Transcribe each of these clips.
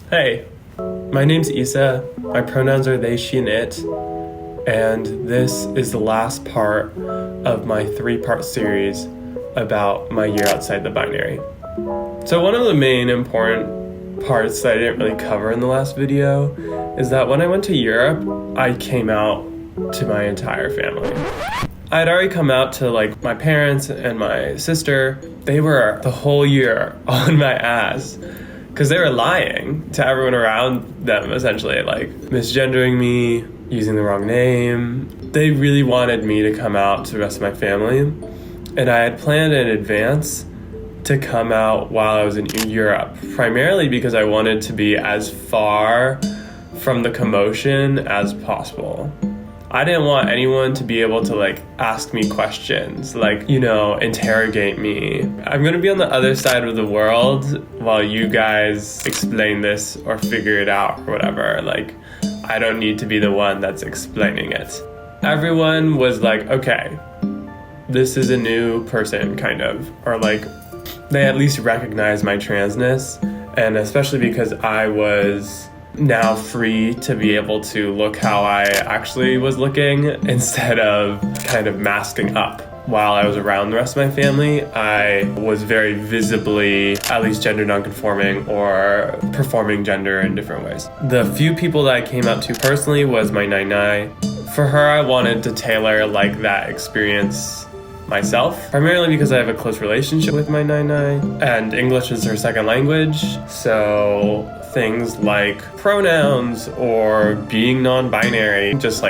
Hey, my name's Isa. My pronouns are they, she, and it. And this is the last part of my 3-part series about my year outside the binary. So one of the main important parts that I didn't really cover in the last video is that when I went to Europe, I came out to my entire family. I'd already come out to my parents and my sister. They were the whole year on my ass because they were lying to everyone around them, essentially, misgendering me, using the wrong name. They really wanted me to come out to the rest of my family, and I had planned in advance to come out while I was in Europe, primarily because I wanted to be as far from the commotion as possible. I didn't want anyone to be able to ask me questions, interrogate me. I'm gonna be on the other side of the world while you guys explain this or figure it out or whatever. I don't need to be the one that's explaining it. Everyone was like, okay, this is a new person, kind of, or they at least recognize my transness, and especially because I was now free to be able to look how I actually was looking instead of kind of masking up. While I was around the rest of my family, I was very visibly at least gender nonconforming or performing gender in different ways. The few people that I came out to personally was my nai. For her, I wanted to tailor that experience myself, primarily because I have a close relationship with my nai, and English is her second language, so things like pronouns or being non-binary just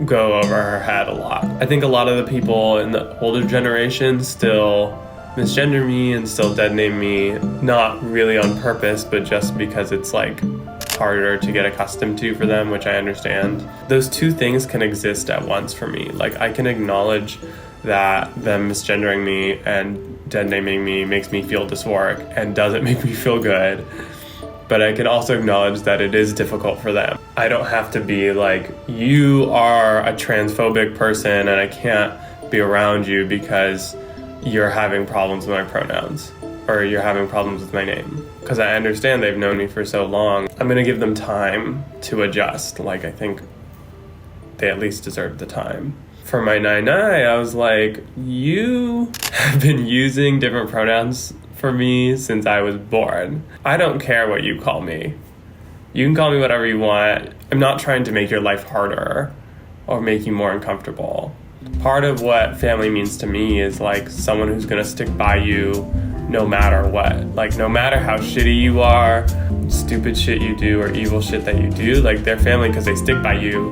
go over her head a lot. I think a lot of the people in the older generation still misgender me and still dead name me, not really on purpose, but just because it's harder to get accustomed to for them, which I understand. Those two things can exist at once for me. I can acknowledge that them misgendering me and dead naming me makes me feel dysphoric and doesn't make me feel good. But I can also acknowledge that it is difficult for them. I don't have to be you are a transphobic person and I can't be around you because you're having problems with my pronouns or you're having problems with my name. Because I understand they've known me for so long. I'm gonna give them time to adjust. I think they at least deserve the time. For my nai, I was you have been using different pronouns for me since I was born. I don't care what you call me. You can call me whatever you want. I'm not trying to make your life harder or make you more uncomfortable. Part of what family means to me is someone who's gonna stick by you no matter what. No matter how shitty you are, stupid shit you do, or evil shit that you do, they're family because they stick by you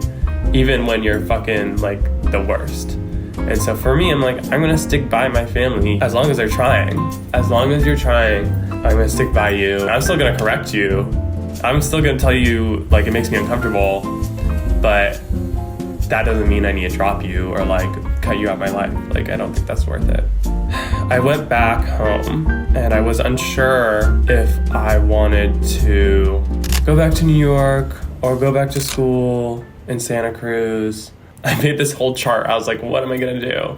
even when you're fucking the worst. And so for me, I'm gonna stick by my family as long as they're trying. As long as you're trying, I'm gonna stick by you. I'm still gonna correct you. I'm still gonna tell you it makes me uncomfortable, but that doesn't mean I need to drop you or cut you out of my life. I don't think that's worth it. I went back home and I was unsure if I wanted to go back to New York or go back to school in Santa Cruz. I made this whole chart. I was what am I gonna do?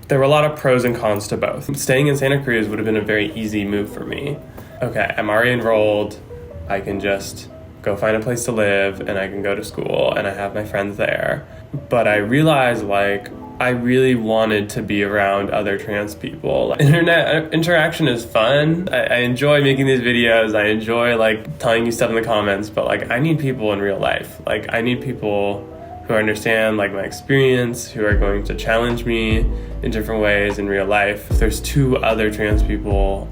There were a lot of pros and cons to both. Staying in Santa Cruz would have been a very easy move for me. Okay, I'm already enrolled. I can just go find a place to live and I can go to school and I have my friends there. But I realized I really wanted to be around other trans people. Internet interaction is fun. I enjoy making these videos. I enjoy telling you stuff in the comments, but I need people in real life. I need people who understand my experience, who are going to challenge me in different ways in real life. If there's 2 other trans people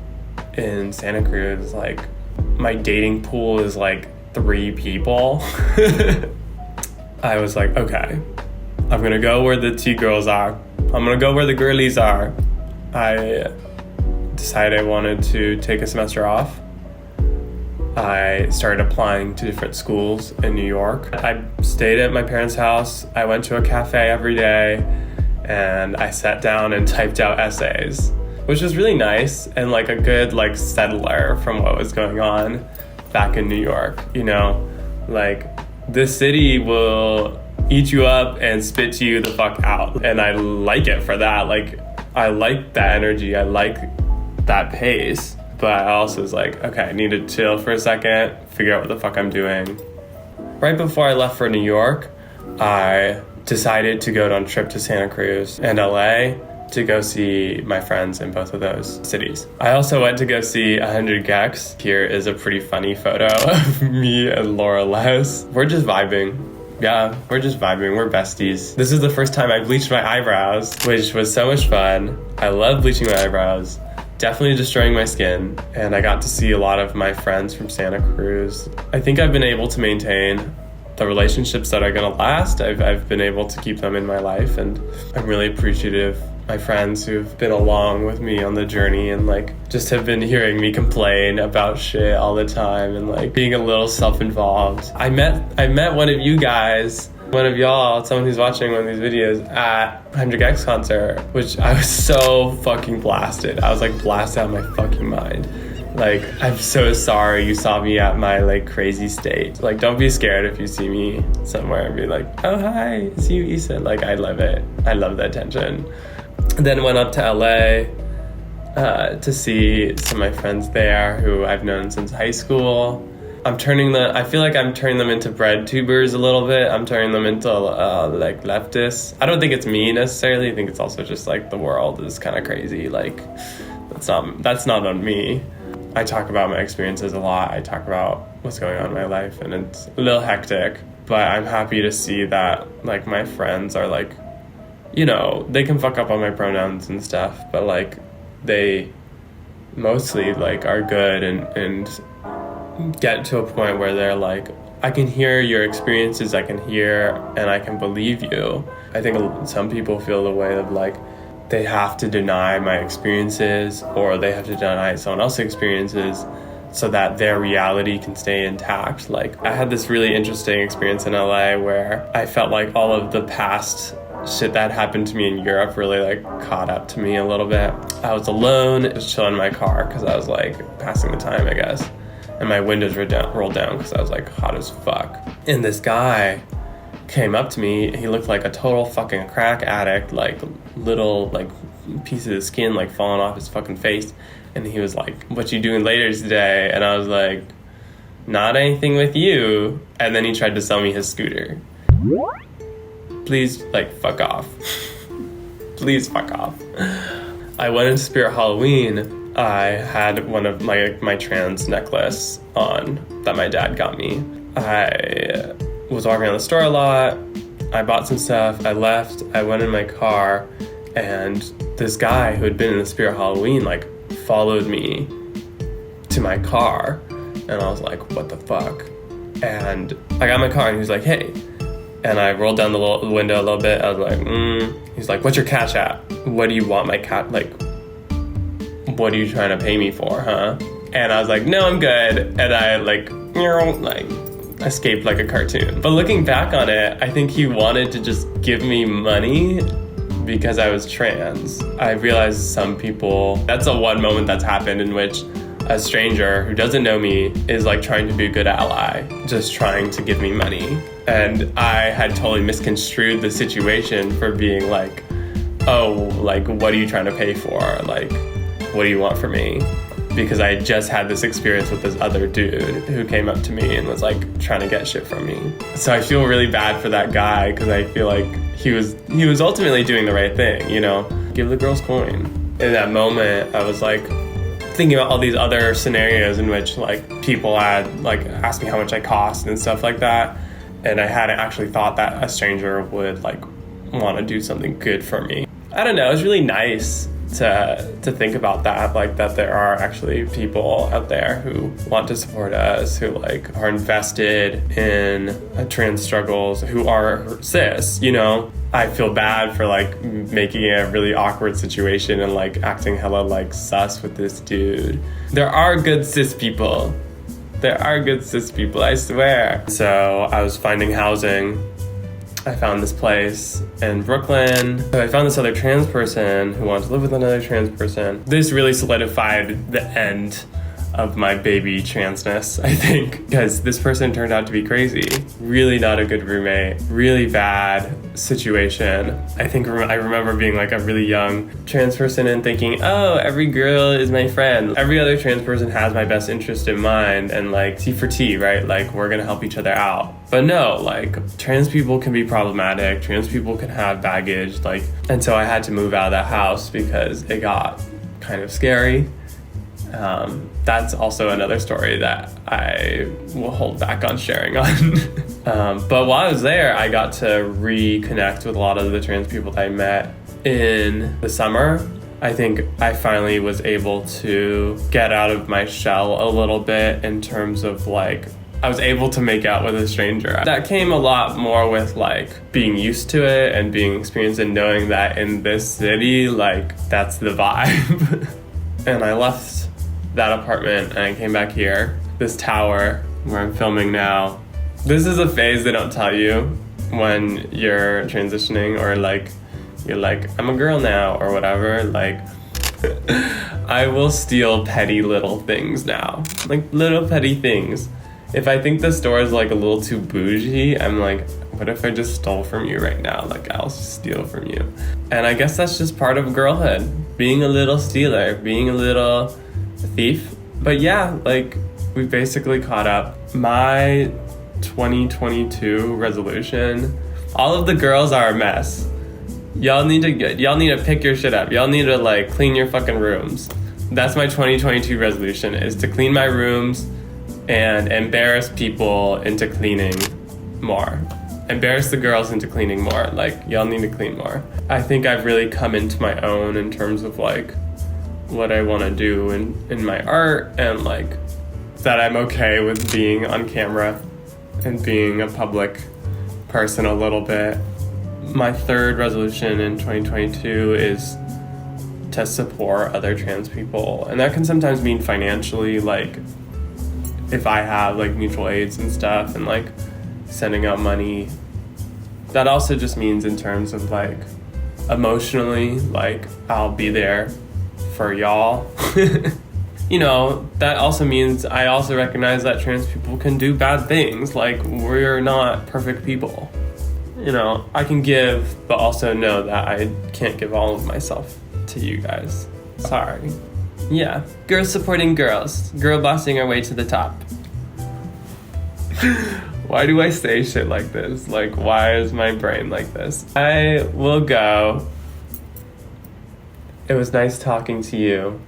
in Santa Cruz, my dating pool is 3 people. I was okay, I'm gonna go where the T-girls are. I'm gonna go where the girlies are. I decided I wanted to take a semester off. I started applying to different schools in New York. I stayed at my parents' house. I went to a cafe every day and I sat down and typed out essays, which was really nice and a good settler from what was going on back in New York. This city will eat you up and spit you the fuck out. And I like it for that. I like that energy. I like that pace. But I also was okay, I need to chill for a second, figure out what the fuck I'm doing. Right before I left for New York, I decided to go on a trip to Santa Cruz and LA to go see my friends in both of those cities. I also went to go see 100 Gex. Here is a pretty funny photo of me and Laura Les. We're just vibing. Yeah, we're just vibing. We're besties. This is the first time I bleached my eyebrows, which was so much fun. I love bleaching my eyebrows. Definitely destroying my skin. And I got to see a lot of my friends from Santa Cruz. I think I've been able to maintain the relationships that are gonna last. I've been able to keep them in my life, and I'm really appreciative. My friends who've been along with me on the journey and like just have been hearing me complain about shit all the time and like being a little self-involved. I met one of you guys, one of y'all, someone who's watching one of these videos at 100X concert, which I was so fucking blasted. I was like blasted out of my fucking mind. Like, I'm so sorry you saw me at my like crazy state. Like, don't be scared if you see me somewhere and be like, oh hi, it's you, Issa. Like, I love it. I love the attention. Then went up to LA to see some of my friends there who I've known since high school. I feel like I'm turning them into bread tubers a little bit. I'm turning them into like leftists. I don't think it's me necessarily. I think it's also just like the world is kind of crazy. Like, that's not on me. I talk about my experiences a lot. I talk about what's going on in my life, and it's a little hectic, but I'm happy to see that like my friends are like, you know, they can fuck up on my pronouns and stuff, but like they mostly like are good and get to a point where they're like, I can hear your experiences, I can hear and I can believe you. I think some people feel the way of like they have to deny my experiences or they have to deny someone else's experiences so that their reality can stay intact. Like, I had this really interesting experience in LA where I felt like all of the past shit that happened to me in Europe really like caught up to me a little bit. I was alone, just chilling in my car because I was like passing the time, I guess. And my windows were rolled down because I was like hot as fuck. And this guy came up to me. He looked like a total fucking crack addict, like little like pieces of skin like falling off his fucking face. And he was like, what you doing later today? And I was like, not anything with you. And then he tried to sell me his scooter. Please, like, fuck off. Please fuck off. I went into Spirit Halloween. I had one of my trans necklace on that my dad got me. I was walking around the store a lot. I bought some stuff. I left. I went in my car, and this guy who had been in the Spirit Halloween like followed me to my car, and I was like, what the fuck? And I got in my car, and he was like, hey. And I rolled down the window a little bit. I was like, He's like, what's your Cash App? What do you want my cat, like, what are you trying to pay me for, huh? And I was like, no, I'm good. And I like escaped like a cartoon. But looking back on it, I think he wanted to just give me money because I was trans. I realized some people, that's a one moment that's happened in which a stranger who doesn't know me is like trying to be a good ally, just trying to give me money. And I had totally misconstrued the situation for being like, oh, like, what are you trying to pay for? Like, what do you want from me? Because I just had this experience with this other dude who came up to me and was like trying to get shit from me. So I feel really bad for that guy because I feel like he was ultimately doing the right thing, you know? Give the girls coin. In that moment, I was like thinking about all these other scenarios in which like people had like asked me how much I cost and stuff like that. And I hadn't actually thought that a stranger would like want to do something good for me. I don't know, it was really nice to think about that, like that there are actually people out there who want to support us, who like are invested in trans struggles, who are cis, you know? I feel bad for like making it a really awkward situation and like acting hella like sus with this dude. There are good cis people. There are good cis people, I swear. So I was finding housing. I found this place in Brooklyn. So I found this other trans person who wanted to live with another trans person. This really solidified the end of my baby transness, I think, because this person turned out to be crazy. Really not a good roommate, really bad situation. I think I remember being like a really young trans person and thinking, oh, every girl is my friend. Every other trans person has my best interest in mind, and like T for T, right? Like we're gonna help each other out. But no, like trans people can be problematic, trans people can have baggage, like, and so I had to move out of that house because it got kind of scary. That's also another story that I will hold back on sharing on. But while I was there, I got to reconnect with a lot of the trans people that I met in the summer. I think I finally was able to get out of my shell a little bit in terms of like, I was able to make out with a stranger. That came a lot more with like being used to it and being experienced and knowing that in this city, like that's the vibe. And I left that apartment and I came back here, this tower where I'm filming now. This is a phase they don't tell you when you're transitioning, or like you're like, I'm a girl now or whatever. Like I will steal petty little things now, like little petty things. If I think the store is like a little too bougie, I'm like, what if I just stole from you right now? Like I'll steal from you. And I guess that's just part of girlhood, being a little stealer, being a little thief. But yeah, like we basically caught up. My 2022 resolution, all of the girls are a mess. Y'all need to pick your shit up. Y'all need to like clean your fucking rooms. That's my 2022 resolution, is to clean my rooms and embarrass people into cleaning more. Embarrass the girls into cleaning more. Like y'all need to clean more. I think I've really come into my own in terms of like what I want to do in my art, and like that I'm okay with being on camera and being a public person a little bit. My third resolution in 2022 is to support other trans people, and that can sometimes mean financially, like if I have like mutual aids and stuff and like sending out money. That also just means in terms of like emotionally, like I'll be there for y'all. You know, that also means I also recognize that trans people can do bad things. Like we're not perfect people. You know, I can give, but also know that I can't give all of myself to you guys. Sorry. Yeah, girls supporting girls. Girl bossing our way to the top. Why do I say shit like this? Like, why is my brain like this? I will go. It was nice talking to you.